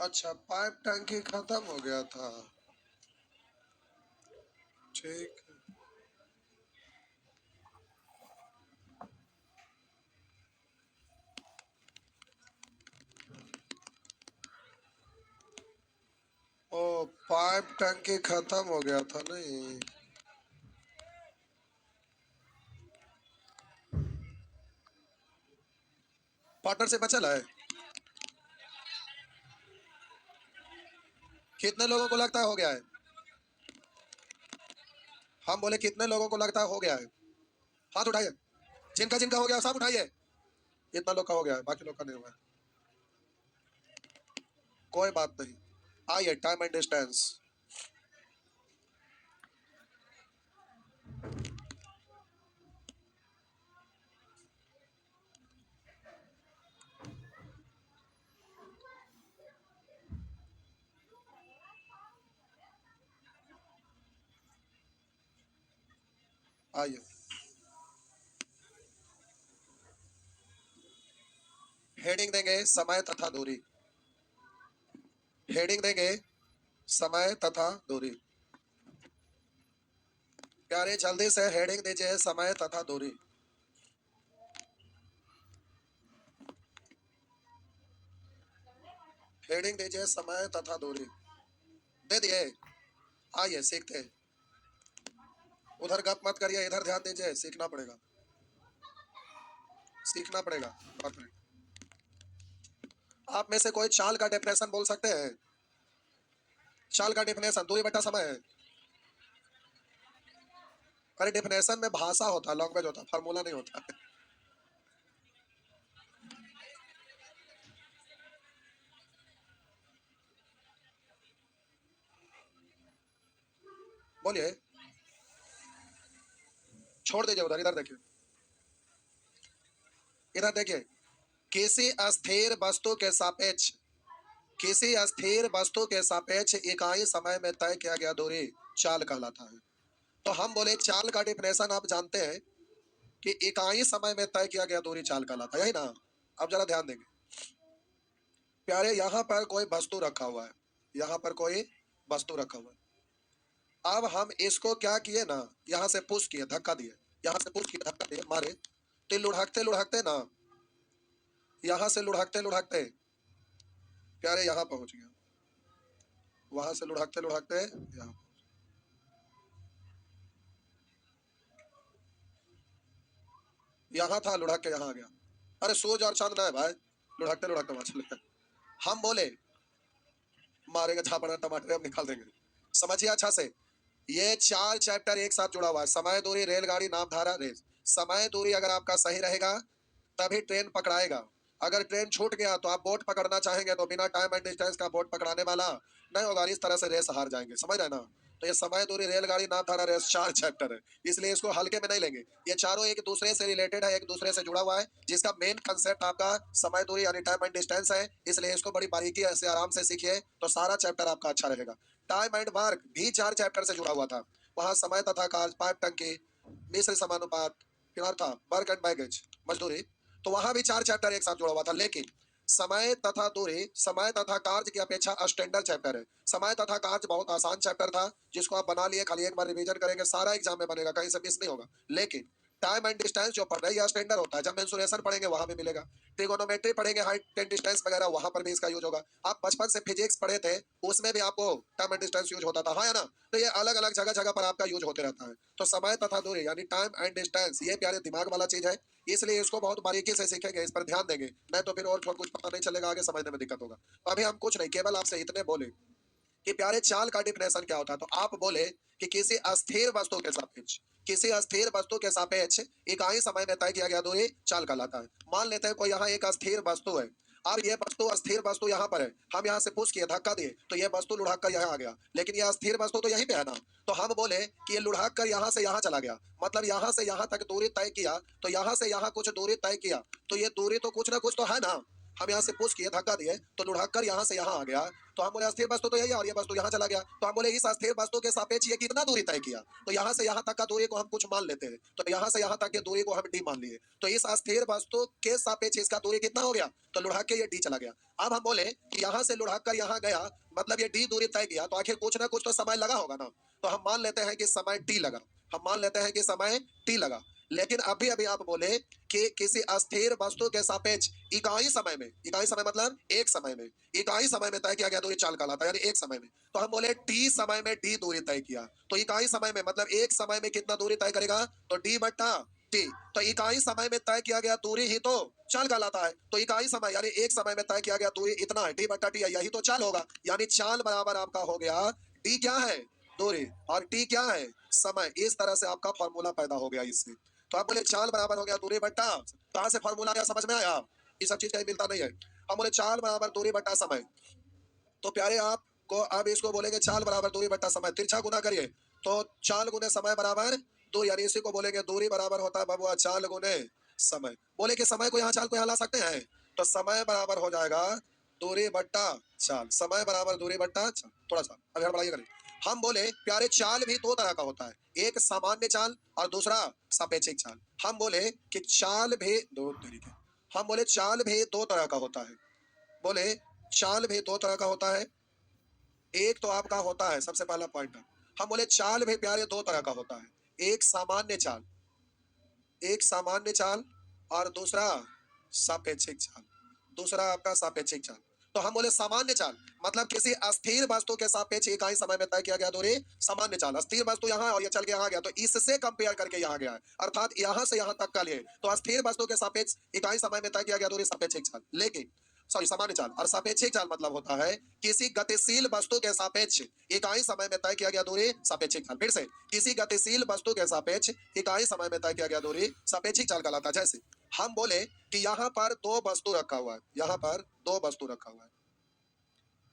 अच्छा, पाइप टंकी खत्म हो गया था। ठीक है। ओ, पाइप टंकी खत्म हो गया था नहीं। पार्टनर से बचल है। कितने लोगों को लगता है हो गया है? हम बोले कितने लोगों को लगता है हो गया है? हाथ उठाइए। जिनका जिनका हो गया सब उठाइए। इतना लोग का हो गया है, बाकी लोग का नहीं हुआ है। कोई बात नहीं। आइए, टाइम एंड डिस्टेंस। आइए, हेडिंग देंगे समय तथा दूरी। हेडिंग देंगे समय तथा दूरी। प्यारे जल्दी से हेडिंग दीजिए समय तथा दूरी। हेडिंग दीजिए समय तथा दूरी। दे दिए। आइए सीखते हैं। उधर गप मत करिए, इधर ध्यान दीजिए। सीखना पड़ेगा, सीखना पड़ेगा। बात नहीं। आप में से कोई चाल का डेफिनेशन बोल सकते हैं? चाल का डेफिनेशन दूरी बटा समय है। अरे डेफिनेशन में भाषा होता है, लैंग्वेज होता है, फार्मूला नहीं होता है। बोलिए। छोड़ दीजिए उधर, इधर देखिए। इधर देखिए। किसी अस्थिर वस्तु के सापेक्ष, किसी अस्थिर वस्तु के सापेक्ष इकाई समय में तय किया गया दूरी चाल कहलाता है। तो हम बोले चाल का डिफिनेशन आप जानते हैं कि इकाई समय में तय किया गया दूरी चाल कहलाता है, यही ना? अब जरा ध्यान देंगे। प्यारे, यहाँ पर कोई वस्तु रखा हुआ है, यहाँ पर कोई वस्तु रखा हुआ है। अब हम इसको क्या किए ना, यहाँ से पुश किए, धक्का दिए। यहाँ से पुश किए, धक्का दिए, मारे तो लुढ़कते लुढ़कते ना, यहाँ से लुढ़कते लुढ़कते प्यारे यहाँ पहुंच गया। वहां से लुढ़कते लुढ़कते यहाँ, यहाँ था, लुढ़क के यहाँ आ गया। अरे सूरज और चांद ना है भाई, लुढ़कते लुढ़कते वहां चले गए। हम बोले मारेंगे झापड़ा टमाटर, हम निकाल देंगे। समझिए अच्छा से। ये चार चैप्टर एक साथ जुड़ा हुआ है। समय दूरी, रेलगाड़ी, नामधारा, रेस। समय दूरी अगर आपका सही रहेगा तभी ट्रेन पकड़ाएगा। अगर ट्रेन छूट गया तो आप बोट पकड़ना चाहेंगे तो बिना टाइम एंड डिस्टेंस का बोट पकड़ाने वाला नहीं होगा। इस तरह से रेस हार जाएंगे, समझ रहे हैं ना? तो ये समय दूरी, रेलगाड़ी, नामधारा, रेस चार चैप्टर है, इसलिए इसको हल्के में नहीं लेंगे। ये चारों एक दूसरे से रिलेटेड है, एक दूसरे से जुड़ा हुआ है। जिसका मेन कंसेप्ट आपका समय दूरी यानी टाइम एंड डिस्टेंस है, इसलिए इसको बड़ी बारीकी से आराम से सीखिए तो सारा चैप्टर आपका अच्छा रहेगा। टाइम एंड वर्क भी चार चैप्टर से जुड़ा हुआ था। वहां समय तथा कार्य, पाइप टंकी, मिश्र समानुपात, फिर था वर्क एंड बैगेज, मजदूरी। तो वहां भी चार चैप्टर एक साथ जुड़ा हुआ था। लेकिन समय तथा दूरी, समय तथा कार्य की अपेक्षा स्टैंडर्ड चैप्टर है। समय तथा कार्य बहुत आसान चैप्टर था, जिसको आप बना लिए, खाली एक बार रिवीजन करेंगे सारा एग्जाम में बनेगा, कहीं से मिस नहीं होगा। लेकिन टाइम एंड डिस्टेंस जो पढ़ रहे हैं स्टैंडर्ड होता है। जब मेंसुरेशन पढ़ेंगे वहां भी मिलेगा, ट्रिगोनोमेट्री पढ़ेंगे, हाइट एंड डिस्टेंस वगैरह, वहां पर भी इसका यूज होगा। आप बचपन से फिजिक्स पढ़े थे, उसमें भी आपको टाइम एंड डिस्टेंस यूज होता था, हाँ या ना? तो ये अलग अलग जगह जगह पर आपका यूज होते रहता है। तो समय तथा दूरी यानी टाइम एंड डिस्टेंस, ये प्यारे दिमाग वाला चीज है, इसलिए इसको बहुत बारीकी से सीखेंगे, इस पर ध्यान देंगे, नहीं तो फिर और कुछ पता नहीं चलेगा, आगे समझने में दिक्कत होगा। तो अभी हम कुछ नहीं, केवल आपसे इतने बोले कि प्यारे चाल का डिफिनेशन क्या होता है। तो आप बोले कि किसी अस्थिर वस्तु के सापेक्ष, किसी अस्थिर वस्तु के सापेक्ष इकाई समय में तय किया गया दूरी चाल कहलाता है। मान लेते हैं कोई यहाँ एक अस्थिर वस्तु है। अब ये वस्तु, अस्थिर वस्तु यहाँ पर है, हम यहाँ से पुश किए, धक्का दिए तो ये वस्तु लुढ़क कर यहाँ आ गया, लेकिन ये अस्थिर वस्तु तो यहीं पे है ना। तो हम बोले कि ये लुढ़क कर यहाँ से यहाँ चला गया, मतलब यहाँ से यहाँ तक दूरी तय किया, तो यहाँ से यहाँ कुछ दूरी तय किया, तो ये दूरी तो कुछ ना कुछ तो है ना। हम यहाँ से पुश किए, धक्का दिए, तो लुढ़क यहाँ से यहाँ आ गया, तो हम बोले अस्थिर वस्तु तो यही है और ये वस्तु यहाँ चला गया, तो हम बोले इस अस्थिर वस्तु के सापेक्ष ये कितना दूरी तय किया, तो यहाँ से यहाँ तक का दूरी को हम कुछ मान लेते हैं, तो यहाँ से यहाँ तक की दूरी को हम डी मान लिए, तो इस अस्थिर वस्तु के सापेक्ष इसका दूरी कितना हो गया, तो लुढ़क के ये डी चला गया। अब हम बोले कि यहाँ से लुढ़क कर यहाँ गया, मतलब ये डी दूरी तय किया, तो आखिर कुछ ना कुछ तो समय लगा होगा ना, तो हम मान लेते हैं कि समय टी लगा, हम मान लेते हैं कि समय टी लगा। लेकिन अभी अभी आप बोले कि किसी अस्थिर वस्तु के सापेक्ष इकाई समय में, इकाई समय मतलब एक समय में, इकाई समय में तय किया गया दूरी चाल कहलाता है, यानी एक समय में, तो हम बोले टी समय में डी दूरी तय किया, तो इकाई समय में मतलब एक समय में कितना दूरी तय करेगा, तो डी बट्टा टी, तो इकाई समय में तय किया गया दूरी ही तो चाल कहलाता है, तो इकाई समय यानी एक समय में तय किया गया दूरी इतना है, डी बट्टा टी है, यही तो चाल होगा, यानी चाल बराबर आपका हो गया डी क्या है, दूरी, और टी क्या है, समय। इस तरह से आपका फॉर्मूला पैदा हो गया इससे। तो आप बोले चाल बराबर हो गया दूरी बट्टा, कहां से फॉर्मूला आया समझ में आया, ये सब चीज कहीं मिलता नहीं है। हम बोले चाल बराबर दूरी बट्टा समय, तो प्यारे आपको अब इसको बोलेंगे चाल बराबर दूरी बट्टा समय, तिरछा गुना करिए, तो चाल गुने समय बराबर दूरी, यानी इसी को बोलेंगे दूरी बराबर होता है बबुआ चाल गुने समय। बोले कि समय को यहाँ चाल को यहाँ ला सकते हैं, तो समय बराबर हो जाएगा दूरी बट्टा चाल, समय बराबर दूरी बट्टा चाल। थोड़ा सा अभी बढ़ाइए करें। हम बोले प्यारे चाल भी दो तरह का होता है, एक सामान्य चाल और दूसरा सापेक्षिक चाल। हम बोले कि चाल भी दो तरीके, हम बोले चाल भी दो तरह का होता है, बोले चाल भी दो तरह का होता है। एक तो आपका होता है सबसे पहला पॉइंट, हम बोले चाल भी प्यारे दो तरह का होता है, एक सामान्य चाल, एक सामान्य चाल और दूसरा सापेक्षिक चाल, दूसरा आपका सापेक्षिक चाल। तो हम बोले सामान्य चाल मतलब किसी अस्थिर वस्तु के सापेक्ष इकाई समय में तय किया गया दूरी सामान्य चाल, अस्थिर वस्तु यहाँ और ये चल के यहाँ गया, तो इससे कंपेयर करके यहाँ गया है, अर्थात यहाँ से यहाँ तक का लिए, तो अस्थिर वस्तु के सापेक्ष इकाई समय में तय किया गया दूरी सापेक्षिक चाल, लेकिन सॉरी सामान्य चाल। और सापेक्षिक चाल मतलब होता है किसी गतिशील वस्तु के सापेक्ष इकाई समय में तय किया गया दूरी सापेक्षिक चाल। फिर से किसी गतिशील वस्तु के सापेक्ष इकाई समय में तय किया गया दूरी सापेक्षिक चाल कहलाता है। जैसे हम बोले कि यहाँ पर दो वस्तु रखा हुआ है, यहाँ पर दो वस्तु रखा हुआ है,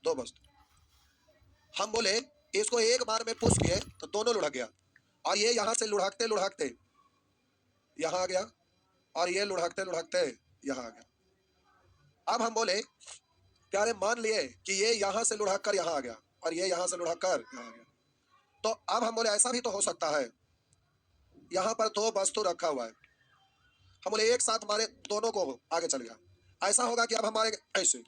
दो वस्तु, हम बोले इसको एक बार में पुश किए तो दोनों लुढ़क गया, और ये यहाँ से लुढ़कते लुढ़कते यहाँ आ गया, और ये लुढ़कते लुढ़कते यहाँ आ गया। अब हम बोले प्यारे मान लिए कि ये यहाँ से लुढ़क कर यहाँ आ गया और ये यहाँ से लुढ़क कर यहाँ आ गया, तो अब हम बोले ऐसा भी तो हो सकता है, यहाँ पर दो वस्तु रखा हुआ है, हम बोले एक साथ हमारे दोनों को आगे चल गया, ऐसा होगा कि अब हमारे ऐसे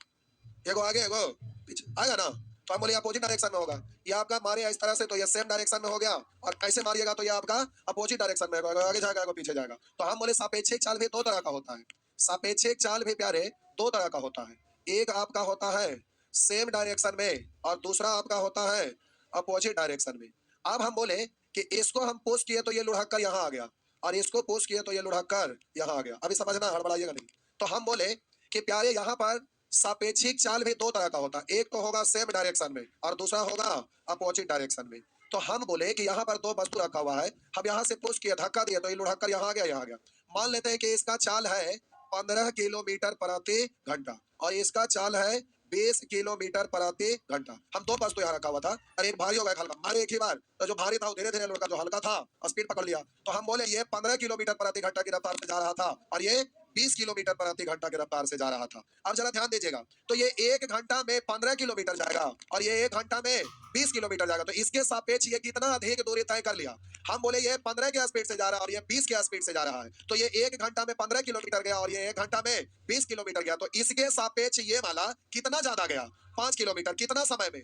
एगो आगे एगो पीछे आएगा ना, तो हम बोले अपोजिट डायरेक्शन में होगा, ये आपका मारे इस तरह से तो ये सेम डायरेक्शन में हो गया, और ऐसे मारिएगा तो ये आपका अपोजिट डायरेक्शन में होगा, आगे जाएगा एगो पीछे जाएगा। तो हम बोले सापेक्षिक चाल भी दो तरह का होता है, सापेक्षिक चाल भी प्यारे दो तरह का होता है, एक आपका होता है सेम डायरेक्शन में और दूसरा आपका होता है अपोजिट डायरेक्शन में। अब हम बोले कि इसको हम पोस्ट किए तो ये लुढ़क कर यहाँ आ गया, और इसको पोस्ट किए तो ये लुढ़क कर यहाँ आ गया, अभी समझना हड़बड़ाइएगा नहीं। तो हम बोले कि प्यारे यहाँ पर सापेक्षिक चाल भी दो तरह का होता है, एक तो होगा सेम डायरेक्शन में और दूसरा होगा अपोजिट डायरेक्शन में। तो हम बोले कि यहाँ पर दो वस्तु रखा हुआ है, हम यहाँ से पुश किए धक्का दिए तो ये लुढ़क कर यहाँ आ गया, यहाँ आ गया। मान लेते हैं कि इसका चाल है 15 किलोमीटर प्रति घंटा और इसका चाल है 20 किलोमीटर प्रति घंटा। हम दो वस्तु यहाँ रखा हुआ था, और एक भारी होगा एक हल्का, मारे एक ही बार, तो जो भारी था वो धीरे धीरे लुढ़का, जो हल्का था स्पीड पकड़ लिया। तो हम बोले ये 15 किलोमीटर प्रति घंटा की रफ्तार से जा रहा था और ये 20 किलोमीटर प्रति घंटा की रफ्तार से जा रहा था। अब जरा ध्यान दीजिएगा, तो ये एक घंटा में 15 किलोमीटर जाएगा और ये एक घंटा में 20 किलोमीटर जाएगा, तो इसके सापेक्ष ये कितना अधिक दूरी तय कर लिया। हम बोले ये 15 के स्पीड से जा रहा है और ये 20 के स्पीड से जा रहा है, तो ये एक घंटा में 15 किलोमीटर गया और ये एक घंटा में 20 किलोमीटर गया, तो इसके सापेक्ष ये वाला कितना ज्यादा गया, 5 किलोमीटर। कितना समय में,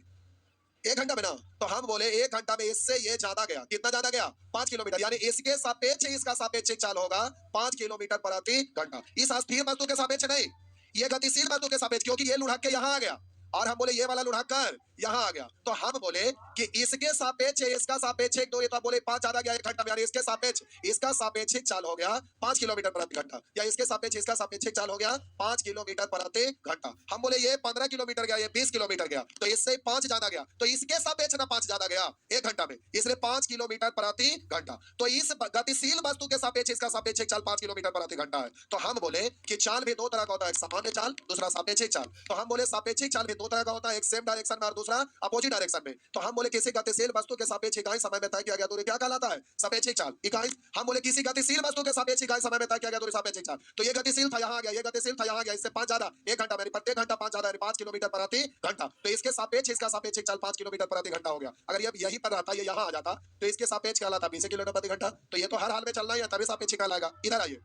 एक घंटा में ना, तो हम बोले एक घंटा में इससे ये ज्यादा गया, कितना ज्यादा गया, 5 किलोमीटर, यानी इसके सापेक्ष इसका सापेक्षिक चाल होगा 5 किलोमीटर प्रति घंटा। इस अस्थिर वस्तु के सापेक्ष नहीं, ये गतिशील वस्तु के सापेक्ष, क्योंकि ये लुढ़क के यहाँ आ गया और हम बोले ये वाला लुढ़क कर यहाँ आ गया, तो हम बोले कि इसके सापेक्ष इसका सापेक्षिक दूरी, तो बोले 5 ज्यादा गया एक घंटा में, यानी इसके सापेक्ष इसका सापेक्षिक चाल हो गया 5 किलोमीटर प्रति घंटा, या इसके सापेक्ष इसका सापेक्षिक चाल हो गया 5 किलोमीटर प्रति घंटा। हम बोले ये 15 किलोमीटर गया, ये 20 किलोमीटर गया, तो इससे 5 ज्यादा गया, तो इसके सापेक्ष ना 5 ज्यादा गया एक घंटा में, इसलिए 5 किलोमीटर प्रति घंटा। तो इस गतिशील वस्तु के सापेक्ष इसका सापेक्षिक चाल 5 किलोमीटर प्रति घंटा है। तो हम बोले कि चाल भी दो तरह का होता है, एक सामान्य चाल, दूसरा सापेक्षिक चाल। तो हम बोले सापेक्षिक चाल भी दो तरह का होता है, एक सेम डायरेक्शन में और दूसरा अपोजिट डायरेक्शन में। तो हम बोले किसी गतिशील वस्तु के सापेक्ष इकाई समय में तय किया गया दूरी क्या कहलाता है? सापेक्षिक चाल। इकाई हम बोले किसी गतिशील वस्तु के सापेक्ष इकाई समय में तय किया गया दूरी सापेक्षिक चाल। तो ये गतिशील था, यहाँ आ गया, ये गतिशील था, यहाँ आ गया, इससे 5 ज्यादा 1 घंटा, यानी प्रत्येक घंटा 5 ज्यादा, यानी 5 किलोमीटर प्रति घंटा। तो इसके सापेक्ष इसका सापेक्षिक चाल 5 किलोमीटर प्रति घंटा हो गया। अगर ये यही पर रहता, ये यहाँ आ जाता, तो इसके सापेक्ष कहलाता 20 किलोमीटर प्रति घंटा। तो ये तो हर हाल में चलना ही है, तभी सापेक्षिक कहलाएगा। इधर आइए,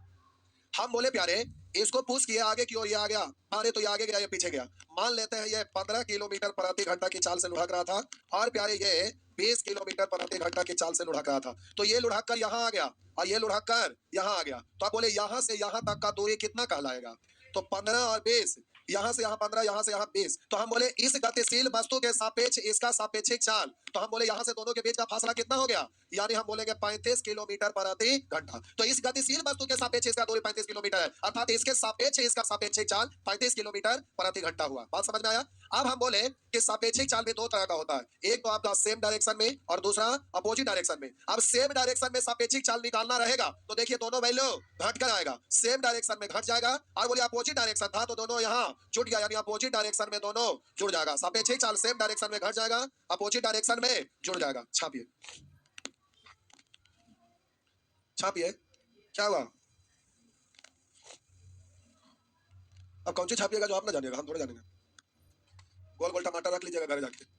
हम बोले प्यारे इसको पुश किया आगे की ओर, ये आ गया, अरे तो ये आगे गया, ये पीछे गया। मान लेते हैं ये 15 किलोमीटर प्रति घंटा की चाल से लुढ़क रहा था और प्यारे ये 20 किलोमीटर प्रति घंटा की चाल से लुढ़क रहा था। तो ये लुढ़क कर यहाँ आ गया और ये लुढ़क कर यहाँ आ गया। तो आप बोले यहाँ से यहाँ तक का दूरी कितना कहलाएगा? तो 15 और 20, यहाँ से यहाँ 15, यहाँ से यहाँ 20। तो हम बोले इस गतिशील वस्तु के सापेक्ष इसका सापेक्षिक चाल, तो हम बोले यहाँ से दोनों के बीच का फासला कितना हो गया? यानी हम बोलेंगे 35 किलोमीटर प्रति घंटा। तो इस गतिशील वस्तु के सापेक्ष इसका दूरी 35 किलोमीटर है, अर्थात इसके सापेक्ष इसका सापेक्षिक चाल 35 किलोमीटर प्रति घंटा हुआ। बात समझ में आया? अब हम बोले कि सापेक्षिक चाल भी दो तरह का होता है, एक तो आपका सेम डायरेक्शन में और दूसरा अपोजिट डायरेक्शन में। अब सेम डायरेक्शन में सापेक्षिक चाल निकालना रहेगा तो देखिए दोनों वैल्यू घट कर आएगा, सेम डायरेक्शन में घट जाएगा और बोले अपोजिट डायरेक्शन था तो दोनों यहाँ जुड़ गया, यानी अपोजिट डायरेक्शन में दोनों जुड़ जाएगा। सापेक्षिक चाल सेम डायरेक्शन में घट जाएगा, अपोजिट डायरेक्शन में जुड़ जाएगा। छापिए छापिए, क्या हुआ? अब कौन सी छापिएगा जो आप ना जानिएगा, हम थोड़े जानेंगे। गोल गोल टमाटर रख लीजिएगा घर जाके।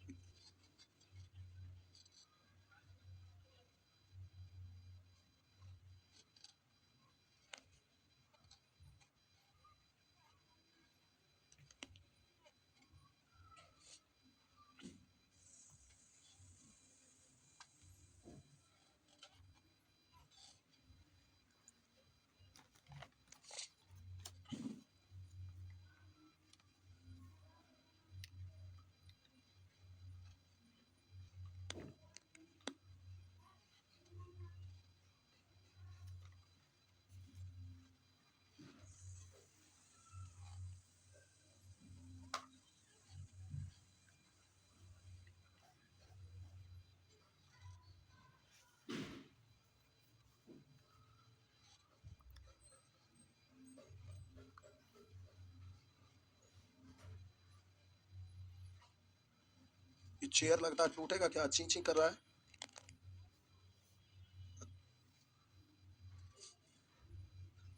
ये चेयर लगता है टूटेगा क्या? चीं चीं कर रहा है।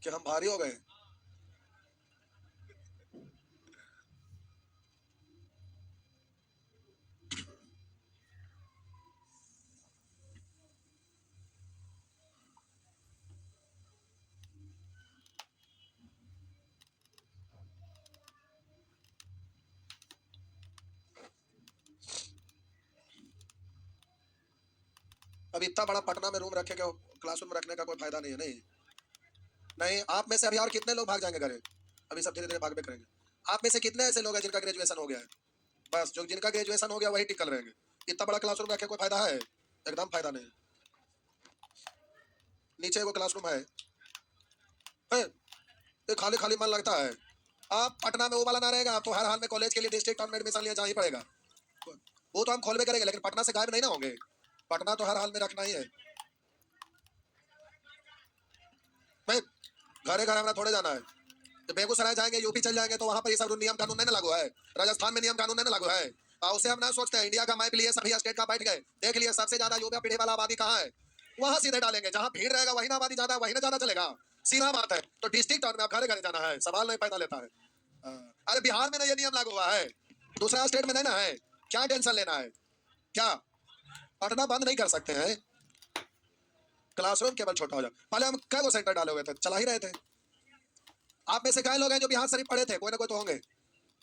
क्या हम भारी हो गए? अब इतना बड़ा पटना में रूम रखे के क्लासरूम में रखने का कोई फायदा नहीं है। नहीं नहीं, आप में से अभी और कितने लोग भाग जाएंगे घर? अभी सब धीरे धीरे भाग भी करेंगे। आप में से कितने ऐसे लोग हैं जिनका ग्रेजुएशन हो गया है? बस जो जिनका ग्रेजुएशन हो गया वही टिकल रहेंगे। इतना बड़ा क्लासरूम रखे कोई फायदा है? एकदम फायदा नहीं। नीचे वो क्लासरूम है, ये खाली खाली मन लगता है। आप पटना में वो वाला ना रहेगा, तो हर हाल में कॉलेज के लिए डिस्ट्रिक्ट टाउन में एडमिशन लिया जा ही पड़ेगा। वो तो हम खोल भी करेंगे, लेकिन पटना से गायब नहीं ना होंगे। पटना तो हर हाल में रखना ही है। भाई घरे घर हमारा थोड़े जाना है। तो बेगूसराय जाएंगे, यूपी चल जाएंगे, तो वहां पर ये सब नियम कानून नहीं ना लागू है। राजस्थान में नियम कानून नहीं ना लागू है। उसे हम ना सोचते हैं, इंडिया का मैप लिए सभी स्टेट का बैठ गए, देख लिए सबसे ज्यादा युवा पीढ़ी वाला आबादी कहाँ है, वहां सीधे डालेंगे। जहां भीड़ रहेगा वही ना आबादी ज्यादा, वही ना ज्यादा चलेगा। सीधा बात है। तो डिस्ट्रिक्ट टाउन में आप घरे घरे जाना है, सवाल नहीं पैदा लेता है। अरे बिहार में ना ये नियम लागू हुआ है, दूसरा स्टेट में नहीं ना है, क्या टेंशन लेना है? क्या पढ़ना बंद नहीं कर सकते हैं? क्लासरूम केवल छोटा हो जाए। पहले हम कई सेंटर डाले हुए थे, चला ही रहे थे। आप में से कई लोग हैं जो बिहार शरीफ पढ़े थे, कोई ना कोई तो होंगे,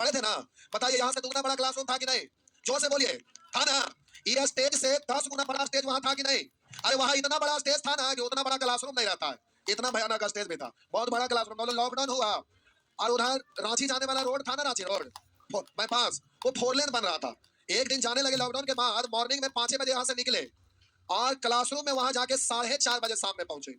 पढ़े थे ना? बताइए यहाँ से दुगना बड़ा क्लासरूम था कि नहीं? जोर से बोलिए, था ना? ये स्टेज से 10 गुना बड़ा स्टेज वहां था कि नहीं? अरे वहां इतना बड़ा स्टेज था ना कि उतना बड़ा क्लासरूम नहीं रहता है। इतना भयानक स्टेज भी था, बहुत बड़ा क्लासरूम। लॉकडाउन हुआ और उधर रांची जाने वाला रोड था ना, रांची रोड बाईपास, वो 4 लेन बन रहा था। एक दिन जाने लगे लॉकडाउन के बाद, मॉर्निंग में 5 बजे यहाँ से निकले और क्लासरूम में वहां जाके 4:30 बजे शाम में पहुंचे।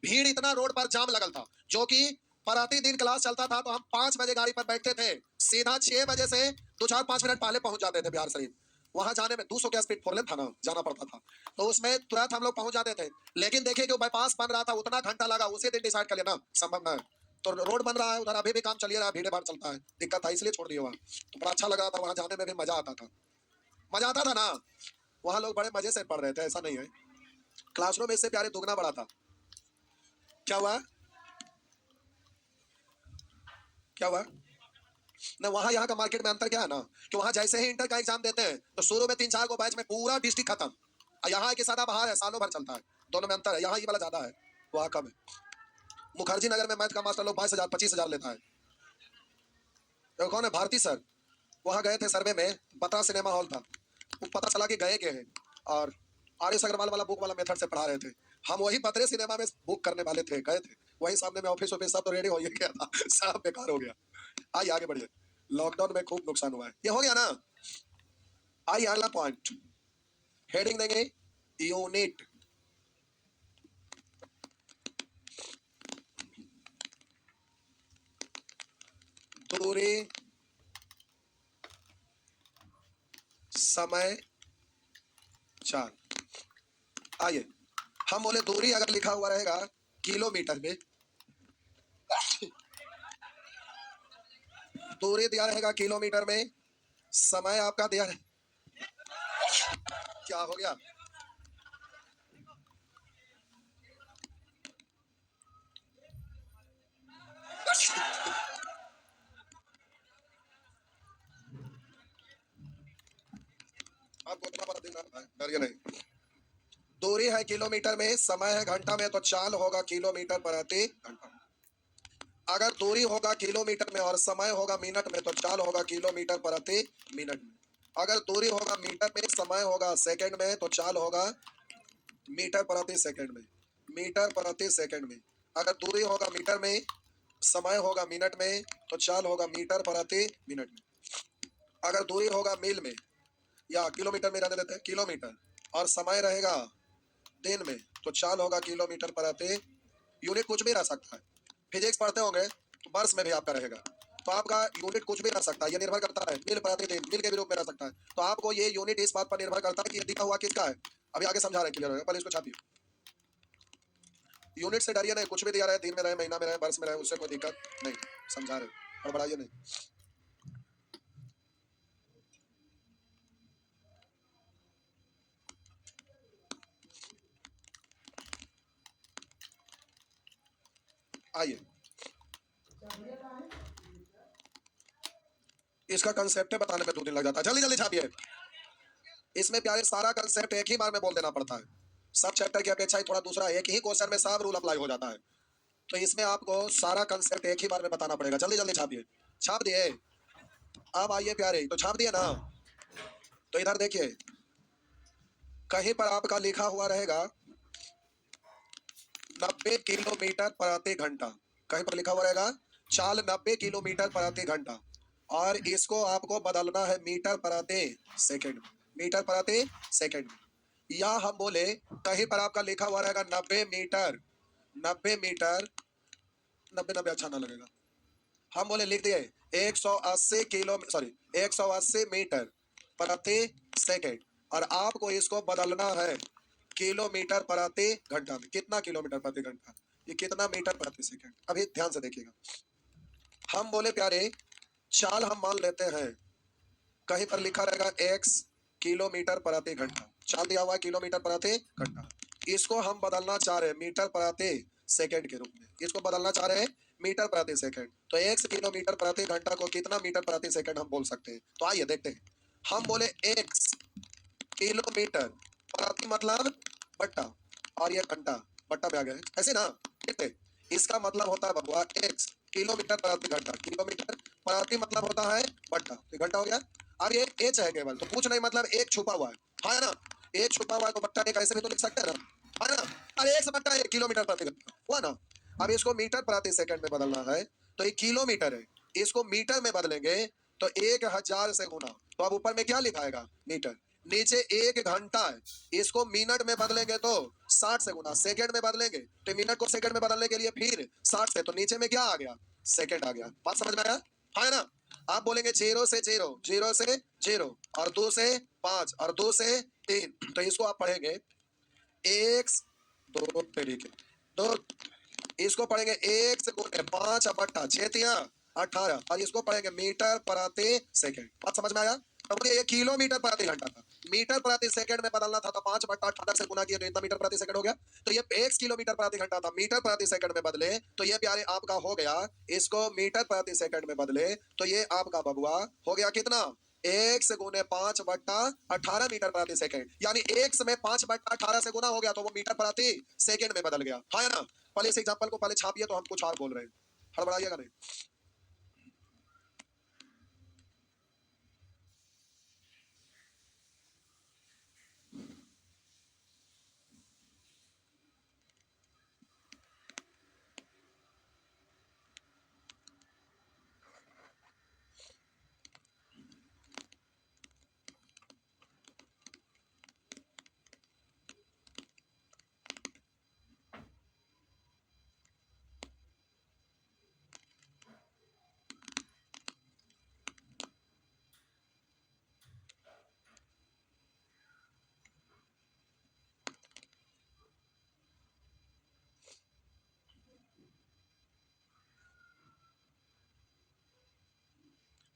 भीड़ इतना रोड पर जाम लगल था, जो कि प्रतिदिन क्लास चलता था तो हम 5 बजे गाड़ी पर बैठते थे, सीधा 6 बजे से 2-4-5 मिनट पहले पहुंच जाते थे बिहार शरीफ। वहां जाने में 200 का स्पीड 4 लेन था ना, जाना पड़ता था, तो उसमें तुरंत हम लोग पहुंच जाते थे। लेकिन देखिए जो बाईपास बन रहा था उतना घंटा लगा, उसी दिन डिसाइड कर लेना संभव न है। तो रोड बन रहा है उधर, अभी भी काम चलिए रहा है, भीड़ भाड़ चलता है, दिक्कत था इसलिए छोड़ दिया वहाँ। तो बड़ा अच्छा लगा था, वहाँ जाने में भी मजा आता था, मजा आता था ना। वहाँ लोग बड़े मजे से पढ़ रहे थे, ऐसा नहीं है। क्लासरूम इससे प्यारे दुगना बड़ा था। क्या हुआ, क्या हुआ ना, वहाँ यहाँ का मार्केट में अंतर क्या है ना, कि वहाँ जैसे ही इंटर का एग्जाम देते हैं तो शुरू में 3-4 को बैच में पूरा डिस्ट्रिक्ट खत्म, और यहाँ की सादा बहार है, सालों भर चलता है। दोनों में अंतर है, यहाँ ये वाला ज्यादा है, वहाँ कम है। मुखर्जी नगर में मैथ का मास्टर लोग 22,000 25,000 लेता है। तो कौन है, भारती सर, वहाँ गए थे सर्वे में, बता सिनेमा हॉल था, वो पता चला कि गए के हैं, और आर एस अग्रवाल वाला बुक वाला मेथड से पढ़ा रहे थे। हम वही पतरे सिनेमा में बुक करने वाले थे, गए थे वही सामने में, ऑफिस ऑफिस सब तो रेडी हो ही गया था, सब बेकार हो गया। आइए आगे बढ़िए। लॉकडाउन में खूब नुकसान हुआ है, ये हो गया ना। आइए अगला पॉइंट, हेडिंग देंगे यूनिट। दूरी, समय, चाल। आइए हम बोले दूरी अगर लिखा हुआ रहेगा किलोमीटर में, दूरी दिया रहेगा किलोमीटर में, समय आपका दिया है, क्या हो गया, आपको इतना बड़ा दिन है, डरिए नहीं। दूरी है किलोमीटर में, समय है घंटा में, तो चाल होगा किलोमीटर प्रति घंटा। अगर दूरी होगा किलोमीटर में और समय होगा मिनट में, तो चाल होगा किलोमीटर प्रति मिनट में। अगर दूरी होगा मीटर में, समय होगा सेकंड में, तो चाल होगा मीटर प्रति सेकंड में, मीटर प्रति सेकंड में। अगर दूरी होगा मीटर में, समय होगा मिनट में, तो चाल होगा मीटर प्रति मिनट में। अगर दूरी होगा मील में, या किलोमीटर में रहने देते हैं, किलोमीटर, और समय रहेगा दिन में, तो चाल होगा किलोमीटर प्रति। यूनिट कुछ भी रह सकता है, फिजिक्स पढ़ते होंगे तो वर्ष में भी आपका रहेगा, तो आपका यूनिट कुछ भी रह सकता है, ये निर्भर करता है मिल प्रति दिन, मिल के भी रूप में रह सकता है। तो आपको ये यूनिट इस बात पर निर्भर करता है कि ये दिया हुआ किसका है। अभी आगे समझा रहे, क्लियर होगा, पहले इसको छापिए। यूनिट से डरिए नहीं, कुछ भी दिया रहे, दिन में रहे, महीना में रहे, वर्ष में रहे, उससे कोई दिक्कत नहीं, समझा रहे, गड़बड़ाइए नहीं। आइए इसका कंसेप्ट बताने में 2 दिन लग जाता है, जल्दी जल्दी छापिए। इसमें प्यारे सारा कंसेप्ट एक ही बार में बोल देना पड़ता है, सब चैप्टर की अपेक्षा थोड़ा दूसरा, एक ही क्वेश्चन में सब रूल अप्लाई हो जाता है, तो इसमें आपको सारा कंसेप्ट एक ही बार में बताना पड़ेगा। जल्दी जल्दी छापिए, छाप दिए, अब आइए प्यारे, तो छाप दिए ना। तो इधर देखिए, कहीं पर आपका लिखा हुआ रहेगा 90 किलोमीटर प्रति घंटा, कहीं पर लिखा हुआ रहेगा चाल 90 किलोमीटर प्रति घंटा, और इसको आपको बदलना है मीटर प्रति सेकंड में, मीटर प्रति सेकंड में। या हम बोले कहीं पर आपका लिखा हुआ रहेगा 90 मीटर, 90 मीटर, 90 90 अच्छा ना लगेगा, हम बोले लिख दिए 180 किलो, सॉरी 180 मीटर प्रति सेकंड, और आपको इसको बदलना है किलोमीटर प्रति घंटा में। कितना किलोमीटर प्रति घंटा, ये कितना मीटर प्रति सेकंड। अभी ध्यान से देखिएगा, हम बोले प्यारे चाल हम मान लेते हैं, कहीं पर लिखा रहेगा x किलोमीटर प्रति घंटा, चाल दिया हुआ है किलोमीटर प्रति घंटा, इसको हम बदलना चाह रहे हैं मीटर प्रति सेकंड के रूप में, इसको बदलना चाह रहे हैं मीटर प्रति सेकंड। तो x किलोमीटर प्रति घंटा को कितना मीटर प्रति सेकंड हम बोल सकते हैं। तो आइए देखते हैं, हम बोले x किलोमीटर प्रति मतलब बट्टा, और ये घंटा बट्टा में आ गया है, ऐसे ना, देखते हैं। इसका मतलब होता है बबुआ x किलोमीटर प्रति घंटा, किलोमीटर प्रति मतलब होता है बट्टा, तो घंटा हो गया। अब ये एच है केवल, तो कुछ नहीं, मतलब एक छुपा हुआ है ना, एक छुपा हुआ है, तो बट्टा एक ऐसे भी तो लिख सकते हैं ना, है ना। अरे एक से बट्टा एक किलोमीटर प्रति घंटा हुआ ना। अब इसको मीटर प्रति सेकंड में बदलना है, तो ये किलोमीटर है, इसको मीटर में बदलेंगे तो 1000 से गुना, तो अब ऊपर में क्या लिखाएगा मीटर, नीचे 1 घंटा है, इसको मिनट में बदलेंगे तो 60 से गुना, सेकंड में बदलेंगे तो मिनट को सेकंड में बदलने के लिए फिर 60 से, तो नीचे में क्या आ गया, सेकंड आ गया। बात समझ में आया, है ना। आप बोलेंगे 0 से 0, 0 से 0, और 2 से 5, और 2 से 3, तो इसको आप पढ़ेंगे 1 2 तरीके 2 इसको पढ़ेंगे 1 से गुणे 5 बट्टा 6×18 और इसको पढ़ेंगे मीटर प्रति सेकंड। बात समझ में आया? तो बोलिए ये किलोमीटर प्रति घंटा था, मीटर प्रति सेकंड में बदलना था तो 5/18 से गुना किया तो इतना मीटर प्रति सेकंड हो गया। तो ये 1 किलोमीटर प्रति घंटा था, मीटर प्रति सेकंड में बदले तो ये प्यारे आपका हो गया, इसको मीटर प्रति सेकंड में बदले तो ये आपका बबुआ हो गया कितना, 1 से गुने 5/18 मीटर प्रति सेकंड, यानी 1 में 5/18 से गुना हो गया तो वो मीटर प्रति सेकंड में बदल गया। हाँ ना? पहले इस एग्जांपल को पहले छापिए तो हम कुछ और बोल रहे हैं, हड़बड़ाइएगा नहीं।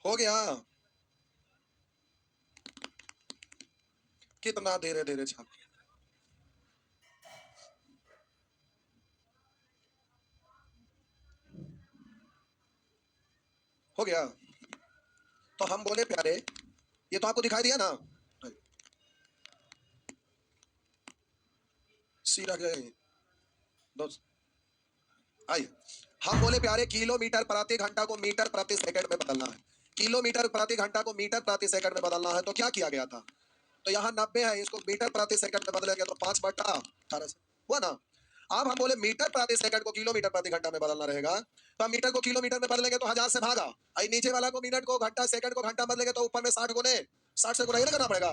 हो गया, कितना धीरे धीरे छाप, हो गया। तो हम बोले प्यारे, ये तो आपको दिखाई दिया ना, सी रख गए दोस्त। आइए, हम बोले प्यारे किलोमीटर प्रति घंटा को मीटर प्रति सेकंड में बदलना है, किलोमीटर प्रति घंटा को मीटर प्रति सेकंड में बदलना है। तो क्या किया गया था, तो यहाँ 90 है, इसको मीटर प्रति सेकंड में बदलेंगे तो 5/18 से हुआ ना। अब हम बोले मीटर प्रति सेकंड को किलोमीटर प्रति घंटा में बदलना रहेगा, तो हम मीटर को किलोमीटर में बदलेंगे तो 1000 से भागा, आई नीचे वाला को मिनट को घंटा सेकंड को घंटा बदलेंगे तो ऊपर में 60 गुने 60 से गुना ही करना पड़ेगा,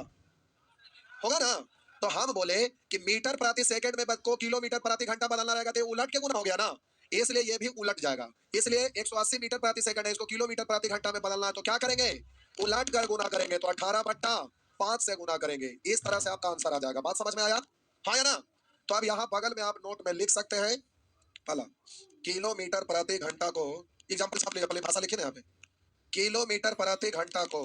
होगा ना। तो हम बोले कि मीटर प्रति सेकंड में को किलोमीटर प्रति घंटा बदलना रहेगा तो उलट के गुना हो गया ना, इसलिए ये भी उलट जाएगा। इसलिए 180 मीटर प्रति सेकंड है, इसको किलोमीटर प्रति घंटा में बदलना है तो क्या करेंगे, उलट कर गुना करेंगे तो 18/5 से गुना करेंगे, इस तरह से आपका आंसर आ जाएगा। बात समझ में आया? हाँ या ना? तो अब यहाँ बगल में आप नोट में लिख सकते हैं, पहला किलोमीटर प्रति घंटा को, एग्जाम्पल छाप लीजिए, पहले भाषा लिखिए ना यहाँ पे, किलोमीटर प्रति घंटा को,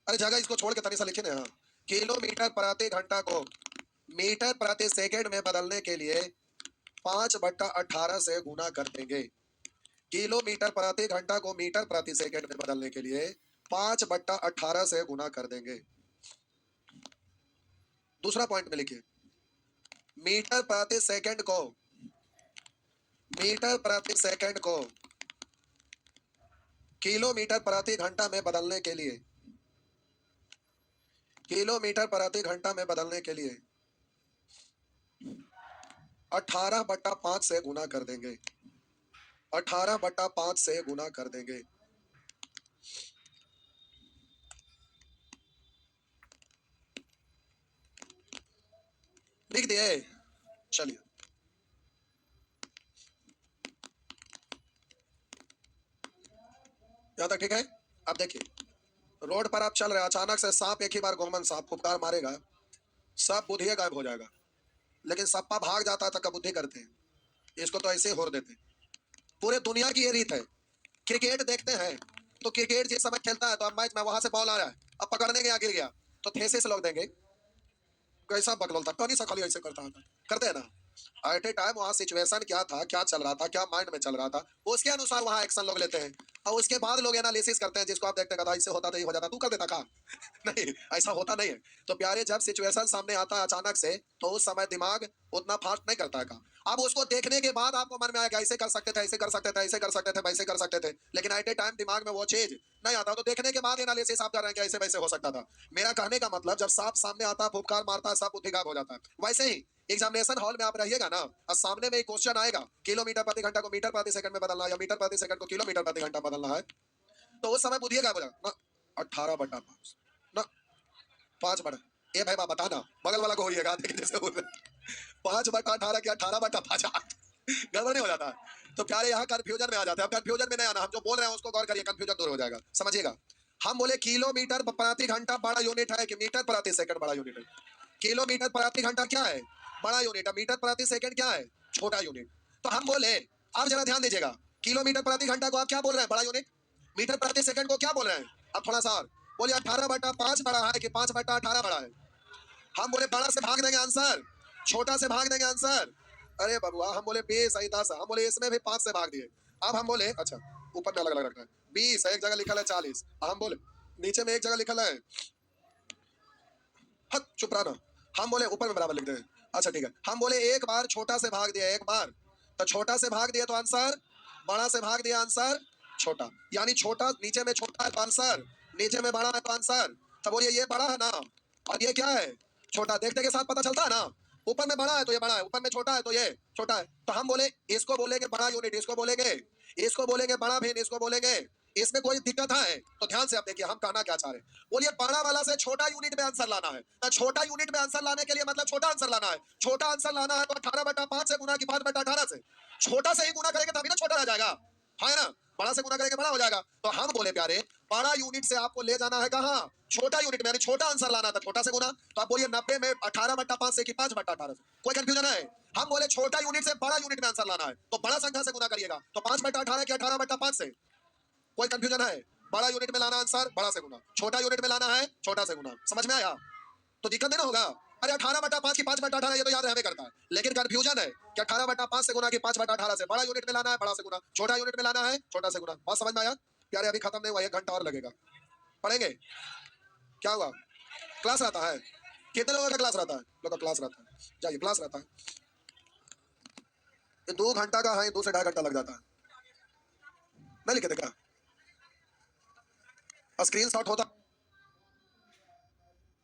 अरे जगह इसको छोड़ के तनी सा लिखिए ना यहाँ, किलोमीटर प्रति घंटा को मीटर प्रति सेकंड में बदलने के लिए 5/18 से गुना कर देंगे। किलोमीटर प्रति घंटा को मीटर प्रति सेकंड में बदलने के लिए 5/18 से गुना कर देंगे। दूसरा पॉइंट में लिखिए, मीटर प्रति सेकंड को किलोमीटर प्रति घंटा में बदलने के लिए, किलोमीटर प्रति घंटा में बदलने के लिए 18/5 से गुना कर देंगे, 18/5 से गुना कर देंगे। लिख दिए, चलिए यहां तक ठीक है। अब देखिए, रोड पर आप चल रहे हैं, अचानक से सांप एक ही बार गोमन सांप फुफकार मारेगा, सब बुद्धि गायब हो जाएगा, लेकिन सप्पा भाग जाता है तो बुद्धि करते हैं, इसको तो ऐसे होर देते हैं। पूरे दुनिया की ये रीत है। क्रिकेट देखते हैं तो क्रिकेट जिस समय खेलता है तो अब मैच में वहां से बॉल आ रहा है, अब पकड़ने गया गिर गया तो थेसे लोग देंगे, कैसा बकलोल था, टोनी सा खाली ऐसे करता था, करते हैं ना। एट ए टाइम वहाँ सिचुएशन क्या था, क्या चल रहा था, क्या माइंड में चल रहा था, उसके अनुसार वहाँ एक्शन लोग लेते हैं और उसके बाद लोग एनालिसिस करते हैं, जिसको आप देखते हैं ऐसे होता तो ये हो जाता, तू कर देता का नहीं, ऐसा होता नहीं है। तो प्यारे, जब सिचुएशन सामने आता है अचानक से तो उस समय दिमाग उतना फास्ट नहीं करता है काम। अब उसको देखने के बाद आपको मन में आएगा ऐसे कर सकते थे, ऐसे कर सकते थे, ऐसे कर सकते थे, वैसे कर सकते थे, लेकिन एट ए टाइम दिमाग में वो चीज नहीं आता, तो देखने के बाद एनालिसिस आप कर रहे हैं कि ऐसे वैसे हो सकता था। मेरा कहने का मतलब, जब सांप सामने आता है, फुफकार मारता है, सब बुद्धि गायब हो जाता है। वैसे ही एग्जामिनेशन हॉल में आप रहिएगा ना और सामने में एक क्वेश्चन आएगा, किलोमीटर प्रति घंटा को मीटर प्रति सेकंड में बदलना है या मीटर प्रति सेकंड को किलोमीटर प्रति घंटा बदलना है, तो उस समय बुद्धि गायब हो जाएगा ना। 18/5 ना 5/, ए भाई बाप बताना, बगल वाला को होइएगा, देखिए जैसे हो रहा है 5/18 की 18/5 गड़बड़ नहीं हो जाता है। तो प्यारे यहाँ कंफ्यूजन में आ जाते हैं। अब कंफ्यूजन में नहीं आना, हम जो बोल रहे हैं उसको गौर करिए, कंफ्यूजन दूर हो जाएगा, समझिएगा। हम बोले किलोमीटर प्रति घंटा बड़ा यूनिट है कि मीटर प्रति सेकंड बड़ा यूनिट है? किलोमीटर प्रति घंटा क्या है, बड़ा यूनिट है, मीटर प्रति सेकंड क्या है, छोटा यूनिट। तो हम बोले, आप जरा ध्यान दीजिएगा, किलोमीटर प्रति घंटा को आप क्या बोल रहे हैं, बड़ा यूनिट? मीटर प्रति सेकंड को क्या बोल रहे हैं? अब थोड़ा सा और बोलिए, 18/5 बड़ा है कि 5/18 बड़ा है? हम बोले बड़ा से भाग देंगे आंसर, छोटा से भाग देंगे आंसर। अरे बबुआ, हम बोले 20 सही 10, हम बोले इसमें भी 5 से भाग दिए। अब हम बोले अच्छा, ऊपर में अलग अलग रखना है, 20 एक जगह लिखल है 40, हम बोले नीचे में एक जगह लिखल है, हट चुप रहना। हम बोले ऊपर में बराबर लिख दे। अच्छा ठीक है, हम बोले एक बार छोटा से भाग दिया, एक बार तो छोटा से भाग दिया तो आंसर, बड़ा से भाग दिया आंसर छोटा, यानी छोटा नीचे में छोटा है तो आंसर, नीचे में बड़ा है तो आंसर। तो बोलिए ये बड़ा है ना, और ये क्या है, छोटा। देखने के साथ पता चलता है ना, ऊपर में बड़ा है तो ये बड़ा है, ऊपर में छोटा है तो ये छोटा है। तो हम बोले इसको बोलेंगे बड़ा यूनिट, इसको बोलेंगे बड़ा भिन्न, इसको बोलेंगे। इसमें कोई दिक्कत है तो ध्यान से आप देखिए हम कहना क्या चाह रहे हैं। बोलिए बड़ा वाला से छोटा यूनिट में आंसर लाना है, तो छोटा यूनिट में आंसर लाने के लिए मतलब छोटा आंसर लाना है। छोटा आंसर लाना है तो 18/5 से गुना की 5/18 से, छोटा से ही गुना करेंगे तभी ना छोटा रह जाएगा, है ना? बड़ा से गुना करेंगे बड़ा हो जाएगा। तो हम बोले प्यारे, बड़ा यूनिट से आपको ले जाना है कहाँ, छोटा यूनिट में, यानी छोटा आंसर लाना था, छोटा से गुना। तो आप बोलिए 90 में 18/5 से कि 5/18 से, कोई कंफ्यूजन है? हम बोले छोटा यूनिट से बड़ा यूनिट में आंसर लाना है तो बड़ा संख्या से गुना करिएगा, तो 5/18 की 18/5 से, कोई कंफ्यूजन है? बड़ा यूनिट में लाना आंसर, बड़ा से गुना, छोटा यूनिट में लाना है, छोटा से गुना। समझ में आया? तो दिक्कत नहीं ना होगा। अरे 18/5 की 5/18 ये तो याद रहने करता है, लेकिन कंफ्यूजन है कि 18/5 से गुना की 5/18 से, बड़ा यूनिट में लाना है, बड़ा से गुना, छोटा यूनिट में लाना है, छोटा से गुना। बात समझ में आया? प्यारे अभी खत्म नहीं हुआ, 1 घंटा और लगेगा, पढ़ेंगे। क्या हुआ, क्लास रहता है? कितने लोगों का क्लास रहता है? लोगों का क्लास रहता है, जाइए क्लास रहता है। ये 2 घंटा का है, 2 से 2.5 घंटा लग जाता है। नहीं लिखे थे क्या? स्क्रीन शॉट होता